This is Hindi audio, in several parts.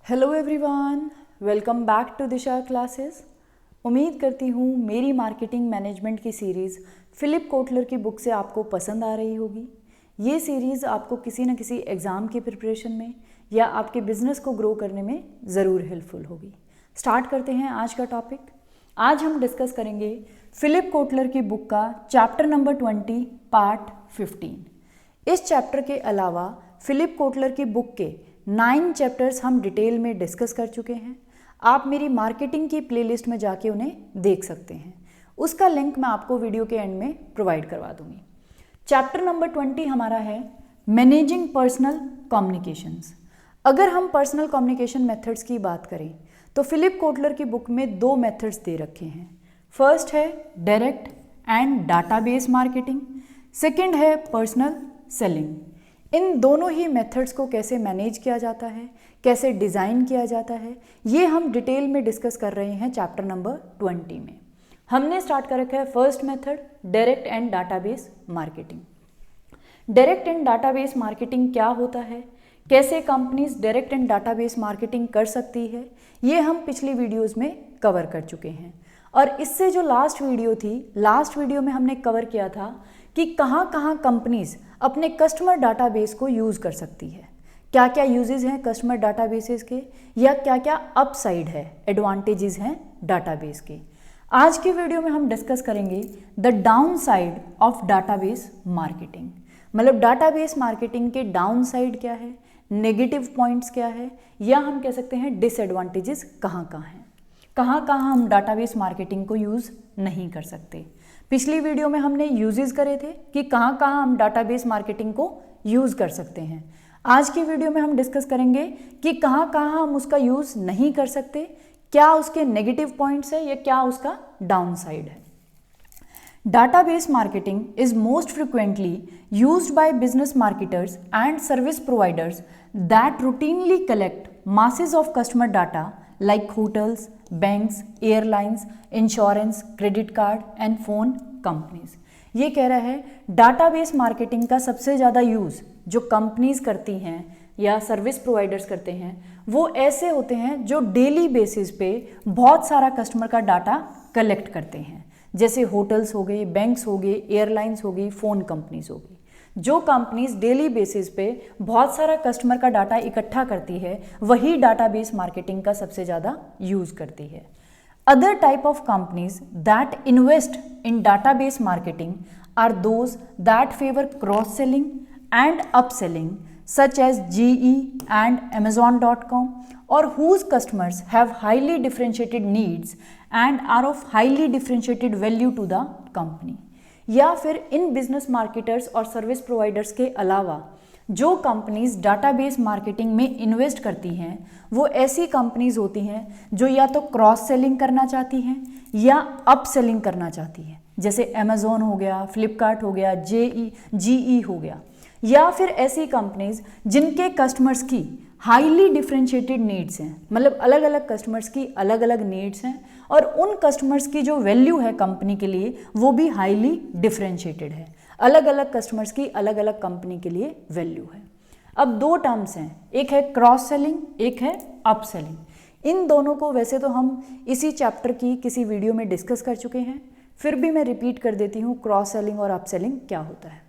Hello everyone, welcome back to Disha classes. उम्मीद करती हूँ मेरी मार्केटिंग मैनेजमेंट की सीरीज़ फिलिप कोटलर की बुक से आपको पसंद आ रही होगी। ये सीरीज़ आपको किसी न किसी एग्ज़ाम की प्रिपरेशन में या आपके बिजनेस को ग्रो करने में ज़रूर हेल्पफुल होगी। स्टार्ट करते हैं आज का टॉपिक। आज हम डिस्कस करेंगे फिलिप कोटलर की बुक का चैप्टर नंबर 20 पार्ट 15। इस चैप्टर के अलावा फिलिप कोटलर की बुक के 9 चैप्टर्स हम डिटेल में डिस्कस कर चुके हैं। आप मेरी मार्केटिंग की प्लेलिस्ट में जाके उन्हें देख सकते हैं। उसका लिंक मैं आपको वीडियो के एंड में प्रोवाइड करवा दूंगी। चैप्टर नंबर 20 हमारा है मैनेजिंग पर्सनल कम्युनिकेशंस। अगर हम पर्सनल कम्युनिकेशन मेथड्स की बात करें तो फिलिप कोटलर की बुक में 2 मेथड्स दे रखे हैं। फर्स्ट है direct and database marketing, second है पर्सनल सेलिंग। इन दोनों ही मेथड्स को कैसे मैनेज किया जाता है, कैसे डिज़ाइन किया जाता है, ये हम डिटेल में डिस्कस कर रहे हैं चैप्टर नंबर 20 में। हमने स्टार्ट कर रखा है first method direct and database marketing. Direct and database marketing क्या होता है, कैसे companies direct and database marketing कर सकती है, ये हम पिछली वीडियोज़ में कवर कर चुके हैं। और इससे जो लास्ट वीडियो थी, लास्ट वीडियो में हमने कवर किया था कि कहाँ कहाँ कंपनीज अपने कस्टमर डाटाबेस को यूज़ कर सकती है, क्या क्या यूजेस हैं कस्टमर डाटाबेसेस के, या क्या क्या अपसाइड है, एडवांटेजेस हैं डाटाबेस के। आज की वीडियो में हम डिस्कस करेंगे the down side of database marketing. मतलब डाटाबेस मार्केटिंग के डाउन साइड क्या है, नेगेटिव पॉइंट्स क्या है, या हम कह सकते हैं डिसएडवांटेजेस कहाँ कहाँ हैं, कहाँ कहाँ हम डाटाबेस मार्केटिंग को यूज़ नहीं कर सकते। पिछली वीडियो में हमने यूजेस करे थे कि कहाँ कहाँ हम डाटाबेस मार्केटिंग को यूज़ कर सकते हैं। आज की वीडियो में हम डिस्कस करेंगे कि कहाँ कहाँ हम उसका यूज़ नहीं कर सकते, क्या उसके नेगेटिव पॉइंट्स है या क्या उसका डाउन साइड है। Database marketing is most frequently used by business marketers and service providers that routinely collect masses of customer data like hotels, banks, airlines, insurance, credit card and phone companies. ये कह रहा है डाटाबेस मार्केटिंग का सबसे ज़्यादा यूज़ जो कंपनीज करती हैं या सर्विस प्रोवाइडर्स करते हैं वो ऐसे होते हैं जो डेली बेसिस पे बहुत सारा कस्टमर का डाटा कलेक्ट करते हैं, जैसे होटल्स हो गए, बैंक्स हो गए, एयरलाइंस हो गई, फ़ोन कंपनीज हो गई। जो कंपनीज डेली बेसिस पे बहुत सारा कस्टमर का डाटा इकट्ठा करती है वही डाटाबेस मार्केटिंग का सबसे ज़्यादा यूज़ करती है। Other type of companies that invest in database marketing are those that favour cross selling and upselling such as GE and Amazon.com or whose customers have highly differentiated needs and are of highly differentiated value to the company। या फिर इन बिजनेस मार्केटर्स और सर्विस प्रोवाइडर्स के अलावा जो कंपनीज डाटाबेस मार्केटिंग में इन्वेस्ट करती हैं वो ऐसी कंपनीज होती हैं जो या तो क्रॉस सेलिंग करना चाहती हैं या अप सेलिंग करना चाहती हैं, जैसे अमेजोन हो गया, फ्लिपकार्ट हो गया, GE हो गया। या फिर ऐसी कंपनीज जिनके कस्टमर्स की हाईली डिफरेंशिएटेड नीड्स हैं, मतलब अलग अलग कस्टमर्स की अलग अलग नीड्स हैं और उन कस्टमर्स की जो वैल्यू है कंपनी के लिए वो भी हाईली डिफरेंशिएटेड है। अलग अलग कस्टमर्स की अलग अलग कंपनी के लिए वैल्यू है। अब 2 टर्म्स हैं, एक है क्रॉस सेलिंग, एक है अप सेलिंग। इन दोनों को वैसे तो हम इसी चैप्टर की किसी वीडियो में डिस्कस कर चुके हैं, फिर भी मैं रिपीट कर देती हूँ क्रॉस सेलिंग और अप सेलिंग क्या होता है।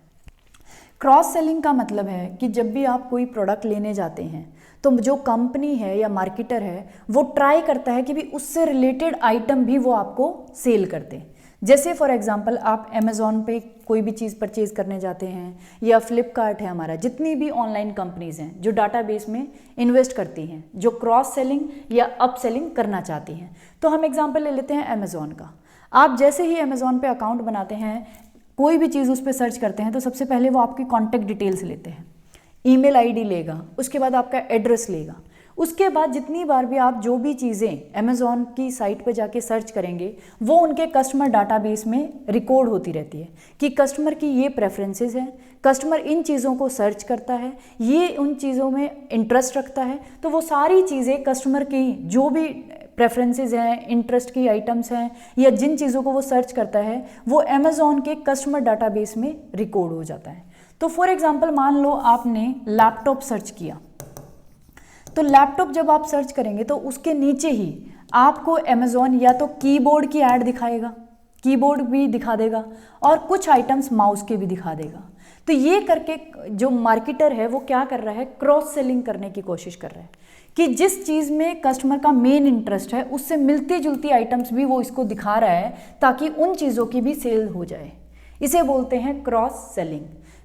क्रॉस सेलिंग का मतलब है कि जब भी आप कोई प्रोडक्ट लेने जाते हैं तो जो कंपनी है या मार्केटर है वो ट्राई करता है कि भी उससे रिलेटेड आइटम भी वो आपको सेल कर दे। जैसे फॉर एग्जांपल आप अमेज़ॉन पे कोई भी चीज़ परचेज़ करने जाते हैं या फ्लिपकार्ट है, हमारा जितनी भी ऑनलाइन कंपनीज़ हैं जो डाटाबेस में इन्वेस्ट करती हैं, जो क्रॉस सेलिंग या अप सेलिंग करना चाहती हैं। तो हम एग्जांपल ले लेते हैं अमेज़ॉन का। आप जैसे ही अमेज़ॉन पे अकाउंट बनाते हैं, कोई भी चीज़ उस पर सर्च करते हैं तो सबसे पहले वो आपकी कॉन्टैक्ट डिटेल्स लेते हैं, ईमेल आईडी लेगा, उसके बाद आपका एड्रेस लेगा। उसके बाद जितनी बार भी आप जो भी चीज़ें अमेज़ॉन की साइट पर जाके सर्च करेंगे वो उनके कस्टमर डाटाबेस में रिकॉर्ड होती रहती है कि कस्टमर की ये प्रेफरेंसेस हैं, कस्टमर इन चीज़ों को सर्च करता है, ये उन चीज़ों में इंटरेस्ट रखता है। तो वो सारी चीज़ें कस्टमर की जो भी प्रेफरेंसेस हैं, इंटरेस्ट की आइटम्स हैं या जिन चीज़ों को वो सर्च करता है वो अमेज़ॉन के कस्टमर डाटाबेस में रिकॉर्ड हो जाता है। तो फॉर एग्जांपल मान लो आपने लैपटॉप सर्च किया, तो लैपटॉप जब आप सर्च करेंगे तो उसके नीचे ही आपको अमेज़ॉन या तो कीबोर्ड की ऐड दिखाएगा, कीबोर्ड भी दिखा देगा, और कुछ आइटम्स माउस के भी दिखा देगा। तो ये करके जो मार्केटर है वो क्या कर रहा है, क्रॉस सेलिंग करने की कोशिश कर रहा है कि जिस चीज़ में कस्टमर का मेन इंटरेस्ट है उससे मिलती जुलती आइटम्स भी वो इसको दिखा रहा है ताकि उन चीज़ों की भी सेल हो जाए। इसे बोलते हैं क्रॉस सेलिंग।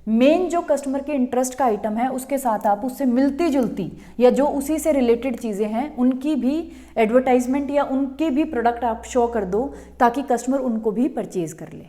मेन जो कस्टमर के इंटरेस्ट का आइटम है उसके साथ आप उससे मिलती जुलती या जो उसी से रिलेटेड चीज़ें हैं उनकी भी एडवर्टाइजमेंट या उनके भी प्रोडक्ट आप शो कर दो ताकि कस्टमर उनको भी परचेज कर ले।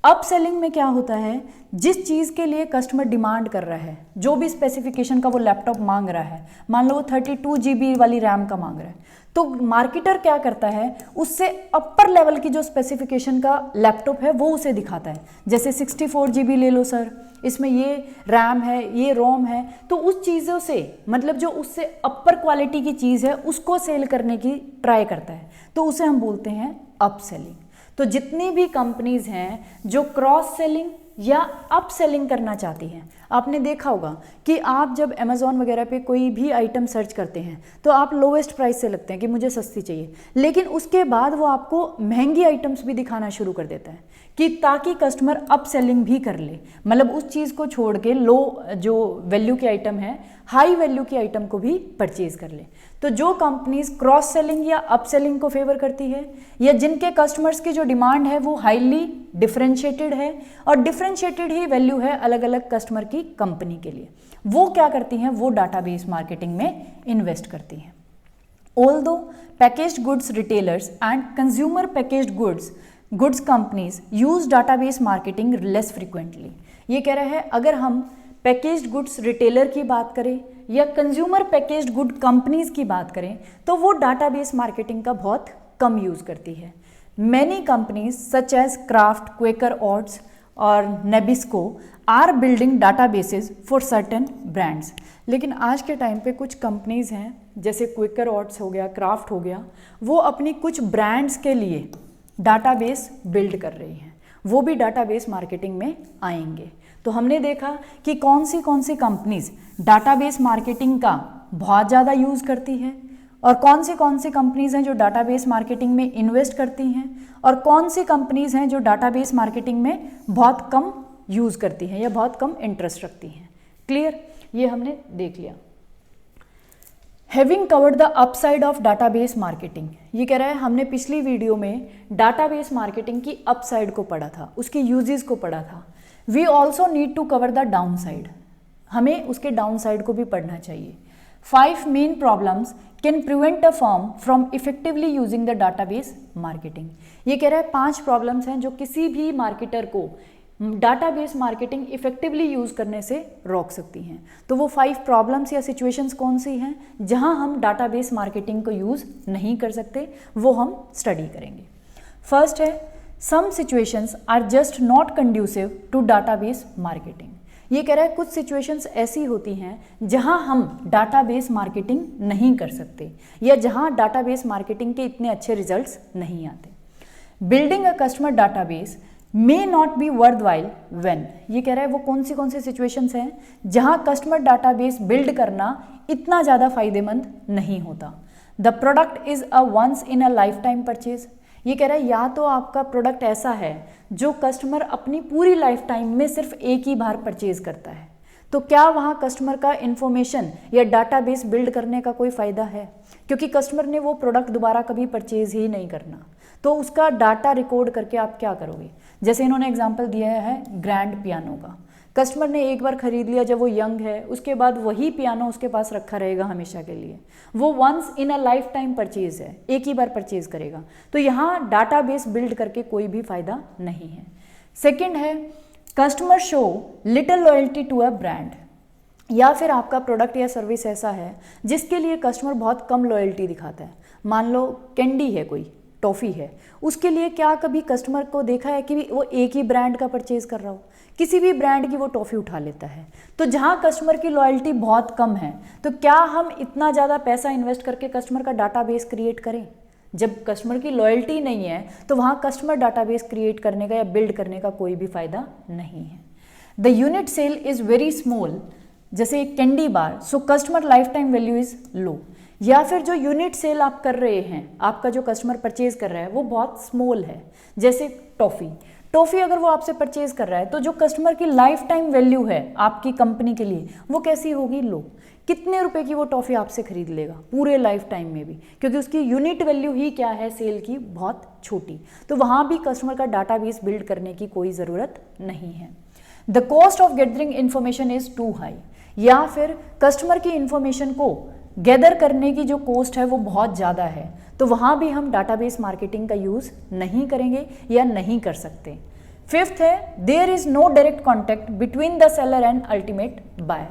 अप सेलिंग में क्या होता है, जिस चीज़ के लिए कस्टमर डिमांड कर रहा है, जो भी स्पेसिफिकेशन का वो लैपटॉप मांग रहा है, मान लो वो 32 GB वाली रैम का मांग रहा है, तो मार्केटर क्या करता है, उससे अपर लेवल की जो स्पेसिफिकेशन का लैपटॉप है वो उसे दिखाता है। जैसे 64 GB ले लो सर, इसमें ये रैम है, ये रोम है, तो उस चीज़ों से मतलब जो उससे अपर क्वालिटी की चीज़ है उसको सेल करने की ट्राई करता है, तो उसे हम बोलते हैं अप सेलिंग। तो जितनी भी कंपनीज हैं जो क्रॉस सेलिंग या अप सेलिंग करना चाहती हैं, आपने देखा होगा कि आप जब अमेज़ॉन वगैरह पे कोई भी आइटम सर्च करते हैं तो आप लोवेस्ट प्राइस से लगते हैं कि मुझे सस्ती चाहिए, लेकिन उसके बाद वो आपको महंगी आइटम्स भी दिखाना शुरू कर देता है कि ताकि कस्टमर अप सेलिंग भी कर ले, मतलब उस चीज़ को छोड़ के लो जो वैल्यू की आइटम है हाई वैल्यू की आइटम को भी परचेज कर ले। तो जो कंपनीज क्रॉस सेलिंग या अप सेलिंग को फेवर करती है या जिनके कस्टमर्स की जो डिमांड है वो हाईली डिफरेंशिएटेड है और डिफरेंशिएटेड ही वैल्यू है अलग अलग कस्टमर की कंपनी के लिए, वो क्या करती हैं, वो डाटाबेस मार्केटिंग में इन्वेस्ट करती हैं। Although packaged goods retailers and consumer packaged goods companies use database marketing less frequently. ये कह रहा है अगर हम पैकेज्ड गुड्स रिटेलर की बात करें या कंज्यूमर पैकेज्ड गुड कंपनीज की बात करें तो वो डाटाबेस मार्केटिंग का बहुत कम यूज़ करती है। Many companies such as Kraft, Quaker Oats और Nabisco are building databases for certain brands. लेकिन आज के टाइम पे कुछ कंपनीज हैं जैसे क्वेकर ओट्स हो गया, क्राफ्ट हो गया, वो अपनी कुछ ब्रांड्स के लिए डाटाबेस बिल्ड कर रही हैं, वो भी डाटाबेस मार्केटिंग में आएंगे। तो हमने देखा कि कौन सी कंपनीज डाटाबेस मार्केटिंग का बहुत ज़्यादा यूज़ करती है और कौन सी कंपनीज हैं जो डाटाबेस मार्केटिंग में इन्वेस्ट करती हैं और कौन सी कंपनीज हैं जो डाटाबेस मार्केटिंग में बहुत कम यूज़ करती हैं या बहुत कम इंटरेस्ट रखती हैं। क्लियर, ये हमने देख लिया। Having covered the upside of database marketing, ये कह रहा है हमने पिछली वीडियो में डाटाबेस मार्केटिंग की अपसाइड को पढ़ा था, उसके यूजेस को पढ़ा था। We also need to cover the downside, हमें उसके डाउन साइड को भी पढ़ना चाहिए। 5 main problems can prevent a firm from effectively using the database marketing. ये कह रहा है 5 प्रॉब्लम्स हैं जो किसी भी मार्केटर को डाटाबेस मार्केटिंग इफेक्टिवली यूज़ करने से रोक सकती हैं। तो वो 5 प्रॉब्लम्स या सिचुएशंस कौन सी हैं जहां हम डाटाबेस मार्केटिंग को यूज़ नहीं कर सकते, वो हम स्टडी करेंगे। फर्स्ट है, some situations are just not conducive to database marketing. ये कह रहा है कुछ सिचुएशंस ऐसी होती हैं जहां हम डाटाबेस मार्केटिंग नहीं कर सकते या जहां डाटाबेस मार्केटिंग के इतने अच्छे रिजल्ट्स नहीं आते। Building a customer database may not be worthwhile when, ये कह रहा है वो कौन सी सिचुएशंस हैं जहां कस्टमर डाटाबेस बिल्ड करना इतना ज़्यादा फायदेमंद नहीं होता। The product is a once in a lifetime purchase, ये कह रहा है या तो आपका प्रोडक्ट ऐसा है जो कस्टमर अपनी पूरी लाइफ टाइम में सिर्फ एक ही बार परचेज करता है, तो क्या वहाँ कस्टमर का इन्फॉर्मेशन या डाटाबेस बिल्ड करने का कोई फ़ायदा है, क्योंकि कस्टमर ने वो प्रोडक्ट दोबारा कभी परचेज ही नहीं करना। तो उसका डाटा रिकॉर्ड करके आप क्या करोगे, जैसे इन्होंने एग्जांपल दिया है ग्रैंड पियानो का। कस्टमर ने एक बार खरीद लिया जब वो यंग है, उसके बाद वही पियानो उसके पास रखा रहेगा हमेशा के लिए, वो once in a lifetime purchase है, एक ही बार परचेज करेगा। तो यहाँ डाटाबेस बिल्ड करके कोई भी फायदा नहीं है। सेकंड है, customer show little loyalty to a brand, या फिर आपका प्रोडक्ट या सर्विस ऐसा है जिसके लिए कस्टमर बहुत कम लॉयल्टी दिखाता है। मान लो कैंडी है, कोई टॉफ़ी है, उसके लिए क्या कभी कस्टमर को देखा है कि वो एक ही ब्रांड का परचेज कर रहा हो, किसी भी ब्रांड की वो टॉफ़ी उठा लेता है। तो जहाँ कस्टमर की लॉयल्टी बहुत कम है, तो क्या हम इतना ज़्यादा पैसा इन्वेस्ट करके कस्टमर का डाटाबेस क्रिएट करें? जब कस्टमर की लॉयल्टी नहीं है तो वहाँ कस्टमर डाटाबेस क्रिएट करने का या बिल्ड करने का कोई भी फ़ायदा नहीं है। The unit sale is very small जैसे एक candy bar, so customer lifetime value is low. या फिर जो यूनिट सेल आप कर रहे हैं, आपका जो कस्टमर परचेज कर रहा है वो बहुत स्मॉल है, जैसे टॉफ़ी अगर वो आपसे परचेज कर रहा है तो जो कस्टमर की लाइफ टाइम वैल्यू है आपकी कंपनी के लिए वो कैसी होगी, लो। कितने रुपए की वो टॉफ़ी आपसे खरीद लेगा पूरे लाइफ टाइम में भी, क्योंकि उसकी यूनिट वैल्यू ही क्या है सेल की, बहुत छोटी। तो वहाँ भी कस्टमर का डाटाबेस बिल्ड करने की कोई ज़रूरत नहीं है। The cost of gathering information is too high, या फिर कस्टमर की इन्फॉर्मेशन को गैदर करने की जो कॉस्ट है वो बहुत ज़्यादा है, तो वहाँ भी हम डाटाबेस मार्केटिंग का यूज़ नहीं करेंगे या नहीं कर सकते। फिफ्थ है there is no direct contact between the seller and ultimate buyer,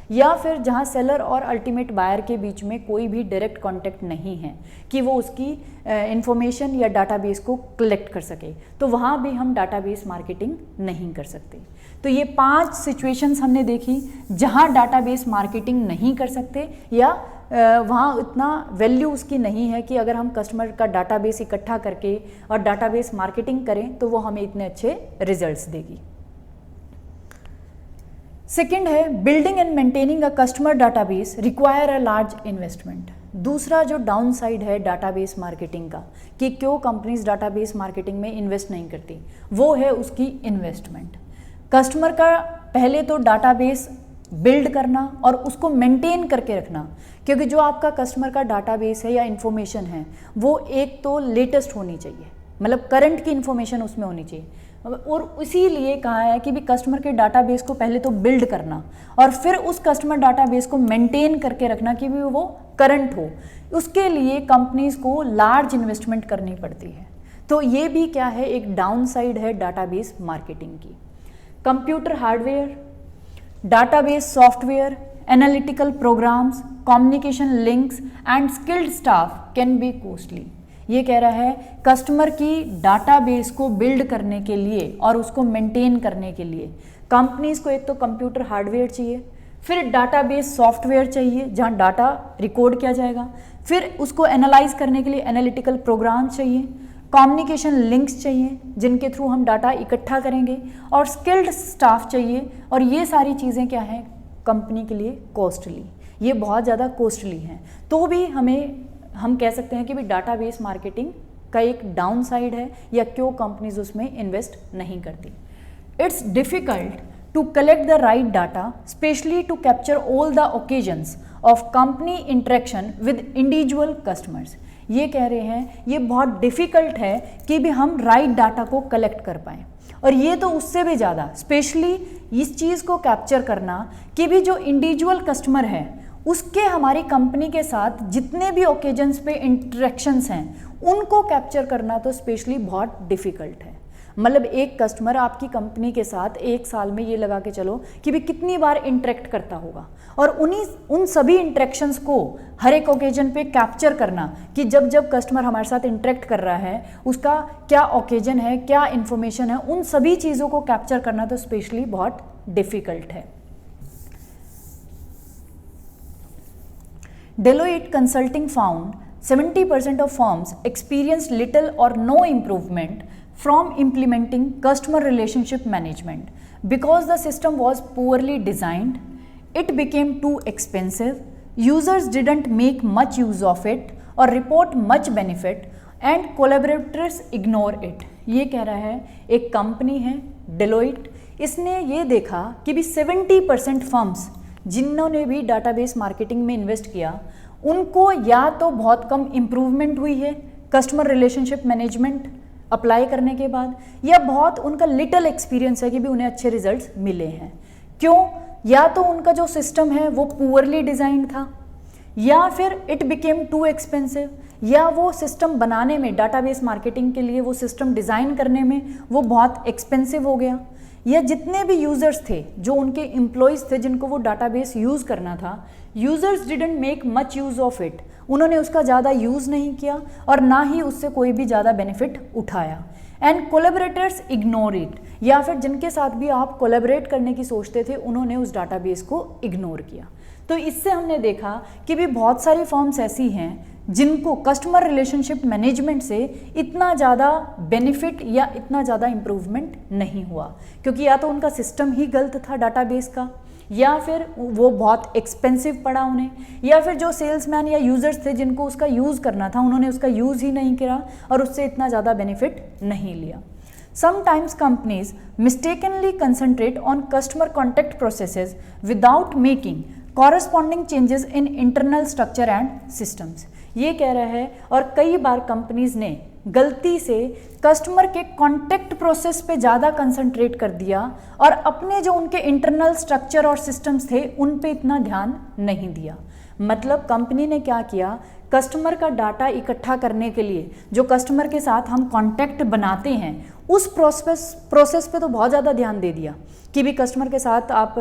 या फिर जहाँ सेलर और अल्टीमेट बायर के बीच में कोई भी डायरेक्ट कांटेक्ट नहीं है कि वो उसकी इंफॉर्मेशन या डाटाबेस को कलेक्ट कर सके, तो वहाँ भी हम डाटाबेस मार्केटिंग नहीं कर सकते। तो ये 5 सिचुएशंस हमने देखी जहाँ डाटाबेस मार्केटिंग नहीं कर सकते या वहाँ उतना वैल्यू उसकी नहीं है कि अगर हम कस्टमर का डाटाबेस इकट्ठा करके और डाटाबेस मार्केटिंग करें तो वो हमें इतने अच्छे रिजल्ट्स देगी। सेकेंड है building and maintaining a customer database require a large investment. दूसरा जो डाउन साइड है डाटाबेस मार्केटिंग का कि क्यों कंपनीज डाटाबेस मार्केटिंग में इन्वेस्ट नहीं करती, वो है उसकी इन्वेस्टमेंट। कस्टमर का पहले तो डाटाबेस बिल्ड करना और उसको मेंटेन करके रखना, क्योंकि जो आपका कस्टमर का डाटाबेस है या इन्फॉर्मेशन है वो एक तो लेटेस्ट होनी चाहिए, मतलब करंट की इन्फॉर्मेशन उसमें होनी चाहिए, और इसीलिए कहा है कि भी कस्टमर के डाटाबेस को पहले तो बिल्ड करना और फिर उस कस्टमर डाटाबेस को मेंटेन करके रखना कि भी वो करंट हो। उसके लिए कंपनीज को लार्ज इन्वेस्टमेंट करनी पड़ती है। तो ये भी क्या है, एक डाउन साइड है डाटाबेस मार्केटिंग की। Computer hardware, database software, analytical programs, communication links and skilled staff can be costly. ये कह रहा है कस्टमर की डाटाबेस को बिल्ड करने के लिए और उसको मेंटेन करने के लिए कंपनीज को एक तो कंप्यूटर हार्डवेयर चाहिए, फिर डाटाबेस सॉफ्टवेयर चाहिए जहाँ डाटा रिकॉर्ड किया जाएगा, फिर उसको एनालाइज करने के लिए एनालिटिकल प्रोग्राम चाहिए, कम्युनिकेशन लिंक्स चाहिए जिनके थ्रू हम डाटा इकट्ठा करेंगे, और स्किल्ड स्टाफ चाहिए। और ये सारी चीज़ें क्या हैं कंपनी के लिए कॉस्टली, ये बहुत ज़्यादा कॉस्टली हैं। तो भी हम कह सकते हैं कि भी डाटाबेस मार्केटिंग का एक डाउन साइड है या क्यों कंपनीज उसमें इन्वेस्ट नहीं करती। It's difficult to collect the right data specially to capture all the occasions of company interaction with individual customers. ये कह रहे हैं ये बहुत डिफ़िकल्ट है कि भी हम राइट डाटा को कलेक्ट कर पाएँ, और ये तो उससे भी ज़्यादा स्पेशली इस चीज़ को कैप्चर करना कि भी जो इंडिविजुअल कस्टमर है उसके हमारी कंपनी के साथ जितने भी ओकेजन्स पे इंटरेक्शंस हैं उनको कैप्चर करना तो स्पेशली बहुत डिफ़िकल्ट है। मतलब एक कस्टमर आपकी कंपनी के साथ एक साल में ये लगा के चलो कि भी कितनी बार इंटरेक्ट करता होगा, और उन सभी इंटरेक्शंस को हर एक ओकेजन पे कैप्चर करना कि जब जब कस्टमर हमारे साथ इंटरेक्ट कर रहा है उसका क्या ओकेजन है, क्या इन्फॉर्मेशन है, उन सभी चीज़ों को कैप्चर करना तो स्पेशली बहुत डिफ़िकल्ट है। Deloitte Consulting found 70% of firms experienced little or no improvement from implementing customer relationship management because the system was poorly designed, it became too expensive, users didn't make much use of it or report much benefit, and collaborators ignore it। ये कह रहा है एक कंपनी है Deloitte, इसने ये देखा कि भी 70% फर्म्स जिन्होंने भी डाटाबेस मार्केटिंग में इन्वेस्ट किया उनको या तो बहुत कम इम्प्रूवमेंट हुई है कस्टमर रिलेशनशिप मैनेजमेंट अप्लाई करने के बाद, या बहुत उनका लिटिल एक्सपीरियंस है कि भी उन्हें अच्छे रिजल्ट्स मिले हैं। क्यों? या तो उनका जो सिस्टम है वो पुअरली डिज़ाइन था, या फिर इट बिकेम टू एक्सपेंसिव, या वो सिस्टम बनाने में डाटाबेस मार्केटिंग के लिए वो सिस्टम डिज़ाइन करने में वो बहुत एक्सपेंसिव हो गया, या जितने भी यूज़र्स थे जो उनके एम्प्लॉयज़ थे जिनको वो डाटाबेस यूज़ करना था, users didn't make much use of it, उन्होंने उसका ज़्यादा यूज़ नहीं किया और ना ही उससे कोई भी ज़्यादा बेनिफिट उठाया। एंड कोलैबोरेटर्स इग्नोर इट, या फिर जिनके साथ भी आप कोलैबोरेट करने की सोचते थे उन्होंने उस डाटाबेस को इग्नोर किया। तो इससे हमने देखा कि भी बहुत सारी फर्म्स ऐसी हैं जिनको कस्टमर रिलेशनशिप मैनेजमेंट से इतना ज़्यादा बेनिफिट या इतना ज़्यादा इम्प्रूवमेंट नहीं हुआ, क्योंकि या तो उनका सिस्टम ही गलत था डाटाबेस का, या फिर वो बहुत एक्सपेंसिव पड़ा उन्हें, या फिर जो सेल्समैन या यूज़र्स थे जिनको उसका यूज़ करना था उन्होंने उसका यूज़ ही नहीं किया और उससे इतना ज़्यादा बेनिफिट नहीं लिया। Sometimes companies mistakenly concentrate on customer contact processes without making corresponding changes in internal structure and systems। ये कह रहा है और कई बार कंपनीज ने गलती से कस्टमर के कॉन्टैक्ट प्रोसेस पे ज़्यादा कंसंट्रेट कर दिया और अपने जो उनके इंटरनल स्ट्रक्चर और सिस्टम्स थे उन पे इतना ध्यान नहीं दिया। मतलब कंपनी ने क्या किया, कस्टमर का डाटा इकट्ठा करने के लिए जो कस्टमर के साथ हम कॉन्टैक्ट बनाते हैं उस प्रोसेस पे तो बहुत ज़्यादा ध्यान दे दिया कि भी कस्टमर के साथ आप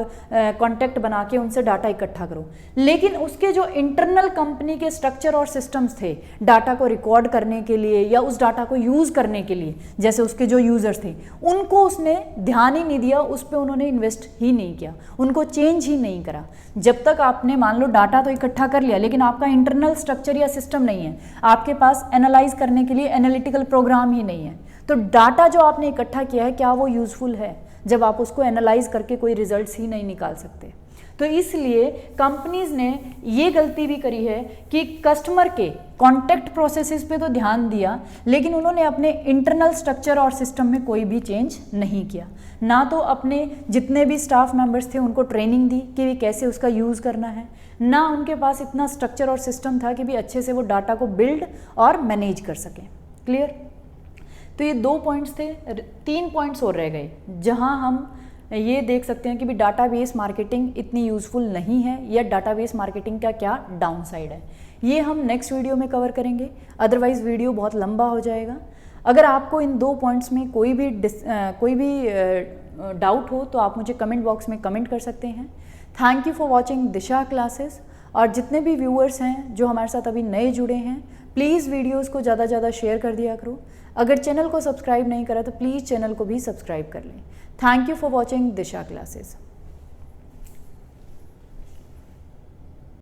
कॉन्टैक्ट बना के उनसे डाटा इकट्ठा करो, लेकिन उसके जो इंटरनल कंपनी के स्ट्रक्चर और सिस्टम्स थे डाटा को रिकॉर्ड करने के लिए या उस डाटा को यूज़ करने के लिए, जैसे उसके जो यूज़र्स थे उनको उसने ध्यान ही नहीं दिया, उस पर उन्होंने इन्वेस्ट ही नहीं किया, उनको चेंज ही नहीं करा। जब तक आपने मान लो डाटा तो इकट्ठा कर लिया लेकिन आपका इंटरनल स्ट्रक्चर या सिस्टम नहीं है, आपके पास एनालाइज करने के लिए एनालिटिकल प्रोग्राम ही नहीं है, तो डाटा जो आपने इकट्ठा किया है क्या वो यूज़फुल है जब आप उसको एनालाइज करके कोई रिजल्ट्स ही नहीं निकाल सकते। तो इसलिए कंपनीज ने ये गलती भी करी है कि कस्टमर के कॉन्टैक्ट प्रोसेसेस पे तो ध्यान दिया लेकिन उन्होंने अपने इंटरनल स्ट्रक्चर और सिस्टम में कोई भी चेंज नहीं किया, ना तो अपने जितने भी स्टाफ मेंबर्स थे उनको ट्रेनिंग दी कि भी कैसे उसका यूज़ करना है, ना उनके पास इतना स्ट्रक्चर और सिस्टम था कि भी अच्छे से वो डाटा को बिल्ड और मैनेज कर सकें। क्लियर? तो ये 2 पॉइंट्स थे, 3 पॉइंट्स और रह गए जहां हम ये देख सकते हैं कि भी डाटाबेस मार्केटिंग इतनी यूज़फुल नहीं है या डाटाबेस मार्केटिंग का क्या डाउन साइड है। ये हम नेक्स्ट वीडियो में कवर करेंगे, अदरवाइज़ वीडियो बहुत लंबा हो जाएगा। अगर आपको इन 2 पॉइंट्स में कोई भी डाउट हो तो आप मुझे कमेंट बॉक्स में कमेंट कर सकते हैं। Thank you for watching Disha classes. और जितने भी व्यूअर्स हैं जो हमारे साथ अभी नए जुड़े हैं, प्लीज़ वीडियोज़ को ज़्यादा से ज़्यादा शेयर कर दिया करो। अगर चैनल को सब्सक्राइब नहीं करा तो प्लीज़ चैनल को भी सब्सक्राइब कर लें। Thank you for watching Disha classes.